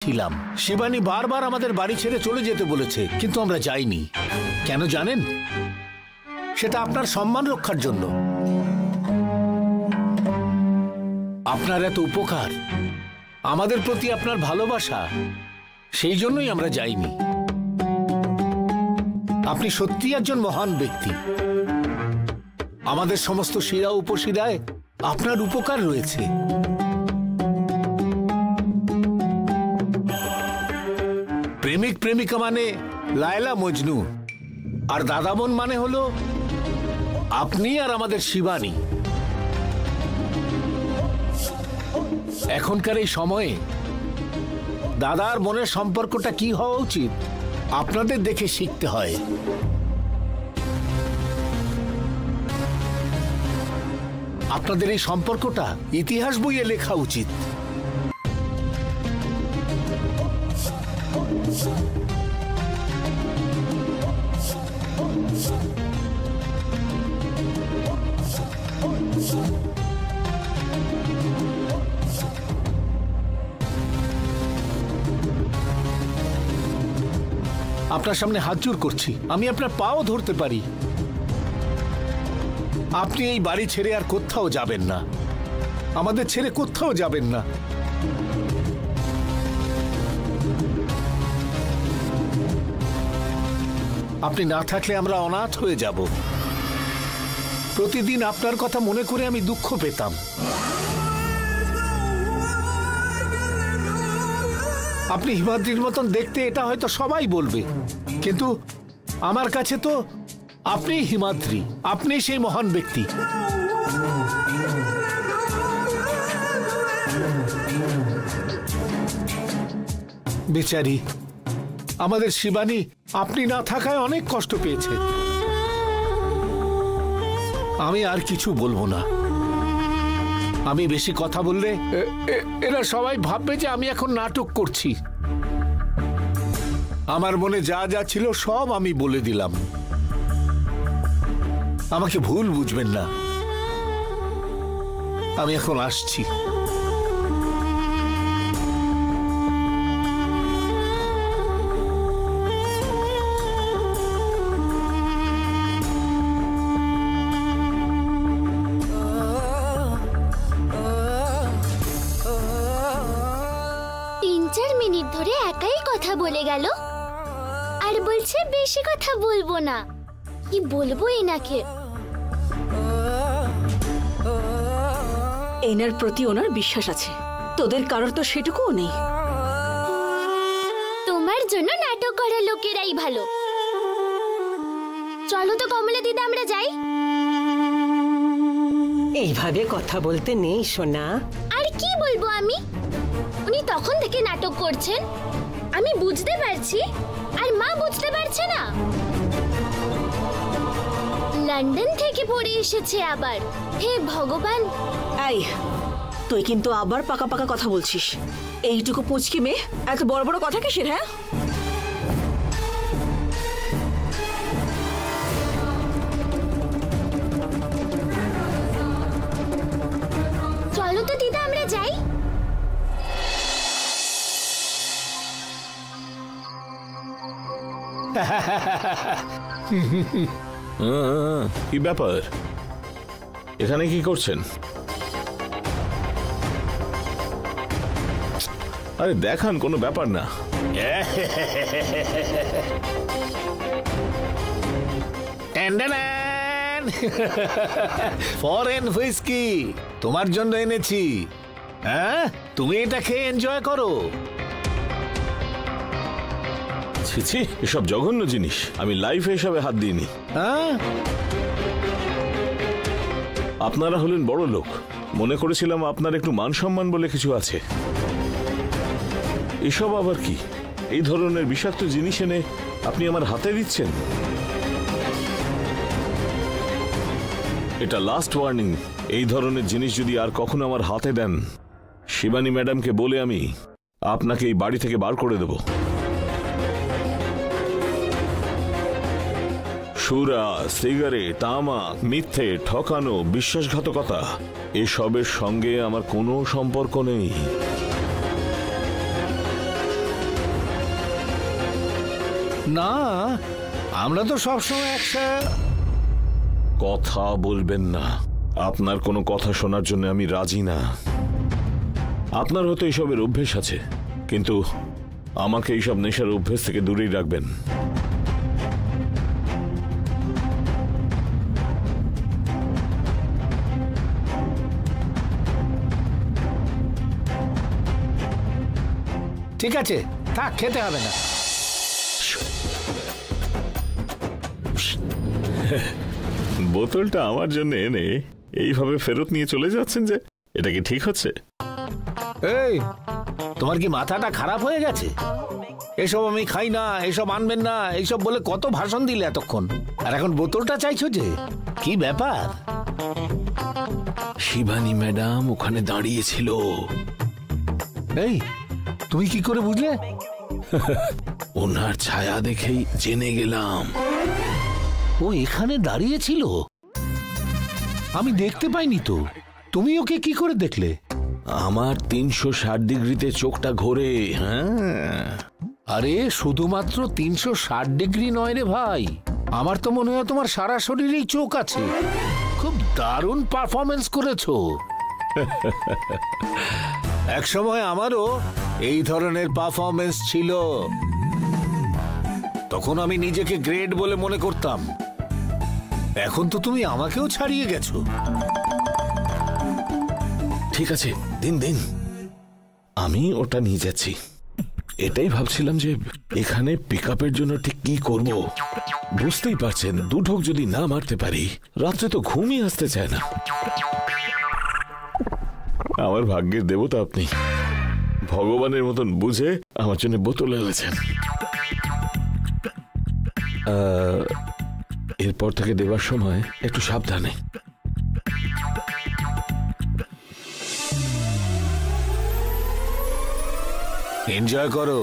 ছিলাম। শিবানী বারবার আমাদের বাড়ি ছেড়ে চলে যেতে বলেছে, কিন্তু আমরা যাইনি। কেন জানেন? সেটা আপনার সম্মান রক্ষার জন্য। আপনার এত উপকার, আমাদের প্রতি আপনার ভালোবাসা, সেই জন্যই আমরা যাইনি। আপনি সত্যি একজন মহান ব্যক্তি। আমাদের সমস্ত শিরা উপশিরায় আপনার উপকার রয়েছে। প্রেমিক প্রেমিকা মানে লায়লা মজনু, আর দাদামন মানে হলো আপনি আর আমাদের শিবানী। এখনকার এই সময়ে দাদার মনের সম্পর্কটা কি হওয়া উচিত আপনাদের দেখে শিখতে হয়। আপনাদের এই সম্পর্কটা ইতিহাস বইয়ে লেখা উচিত। আপনার সামনে হাত জোড় করছি, আমি আপনার পাও ধরতে পারি। আপনি এই বাড়ি ছেড়ে আর কোথাও যাবেন না, আমাদের ছেড়ে কোথাও যাবেন না। আপনি না থাকলে আমরা অনাথ হয়ে যাব। প্রতিদিন আপনার কথা মনে করে আমি দুঃখ পেতাম। আপনি হিমাদ্রির মতন দেখতে, এটা হয়তো সবাই বলবে, কিন্তু আমার কাছে তো আপনি হিমাদ্রি, আপনি সেই মহান ব্যক্তি। বেচারি আমাদের শিবানী আপনি না থাকায় অনেক কষ্ট পেয়েছে। আমি আর কিছু বলবো না। আমি বেশি কথা বললে এরা সবাই ভাববে যে আমি এখন নাটক করছি। আমার মনে যা যা ছিল সব আমি বলে দিলাম। আমাকে ভুল বুঝবেন না। আমি এখন আসছি। ধরে একাই কথা বলে গেল আর বলছে বেশি কথা বলবো না। কি বলবো এনাকে? এনার প্রতি ওনার বিশ্বাস আছে, তোদের কারোর তো সেটুকুও নেই। তোমার জন্য নাটক করা লোকেরাই ভালো। চলো তো কমলা দিদা, আমরা যাই। এইভাবে কথা বলতে নেই সোনা। আর কি বলবো আমি? উনি তখন থেকে নাটক করছেন, আমি বুঝতে পারছি, আর মা বুঝতে পারছে না। লন্ডন থেকে পড়ে এসেছে আবার। হে ভগবান! এই তুই কিন্তু আবার পাকা পাকা কথা বলছিস। এইটুকু পুচকি মেয়ে এত বড় বড় কথা কিসের? হ্যাঁ, চলো তো দিদা, আমরা যাই। কি ব্যাপার? এখানে কি করছেন? আরে দেখান, কোনো ব্যাপার না। ফরেন হুইস্কি তোমার জন্য এনেছি। হ্যাঁ, তুমি এটা খেয়ে এনজয় করো। ছি ছি, এসব জঘন্য জিনিস। আমি লাইফে এসবে হাত দিইনি। হ্যাঁ, আপনারা হলেন বড় লোক, মনে করেছিলাম আপনার একটু মান সম্মান বলে কিছু আছে। এসব আবার কি? এই ধরনের বিষাক্ত জিনিস এনে আপনি আমার হাতে দিচ্ছেন। এটা লাস্ট ওয়ার্নিং। এই ধরনের জিনিস যদি আর কখনো আমার হাতে দেন, শিবানী ম্যাডামকে বলে আমি আপনাকে এই বাড়ি থেকে বার করে দেব। সুরা, সিগারেট, তামাক, মিথ্যে, ঠকানো, বিশ্বাসঘাতকতা, এসবের সঙ্গে আমার কোনো সম্পর্ক নেই। না, আমরা তো সবসময় কথা বলবেন না। আপনার কোনো কথা শোনার জন্য আমি রাজি না। আপনার হয়তো এইসবের অভ্যেস আছে, কিন্তু আমাকে এইসব নেশার অভ্যেস থেকে দূরেই রাখবেন। ঠিক আছে, থাক, খেতে হবে না। বোতলটা আমার জন্য এনে এইভাবে ফেরত নিয়ে চলে যাচ্ছেন যে, এটা কি ঠিক হচ্ছে? এই, তোমার কি মাথাটা খারাপ হয়ে গেছে? এসব আমি খাই না, এসব আনবেন না, এইসব বলে কত ভাষণ দিলে এতক্ষণ, আর এখন বোতলটা চাইছো যে? কি ব্যাপার? শিবানী ম্যাডাম ওখানে দাঁড়িয়েছিল। এই, তুমি কি করে বুঝলে? ওনার ছায়া দেখেই জেনে গেলাম। ও এখানে দাঁড়িয়ে ছিল? আমি দেখতে পাইনি তো। তুমি ওকে কি করে দেখলে? আমার 360 ডিগ্রিতে চোখটা ঘোরে। হ্যাঁ, আরে শুধুমাত্র 360 ডিগ্রি নয় রে ভাই, আমার তো মনে হয় তোমার সারা শরীরেই চোখ আছে। খুব দারুণ পারফরমেন্স করেছো। এক সময় আমারও এই ধরনের পারফরমেন্স ছিল, তখন আমি নিজেকে গ্রেট বলে মনে করতাম। এখন তো তুমি আমাকেও ছাড়িয়ে গেছো। ঠিক আছে, দিন দিন, আমি ওটা নিয়ে যাচ্ছি। এটাই ভাবছিলাম যে এখানে পিকআপের জন্য ঠিক কি করব। বুঝতেই পারছেন, দুঢোক যদি না মারতে পারি, রাত্রে তো ঘুমই আসতে চায় না। আমার ভাগ্যের দেবতা আপনি, ভগবানের মতন বুঝে আমার জন্য বোতল এনেছেন। এরপর থেকে দেবার সময় একটু সাবধানে। এনজয় করো।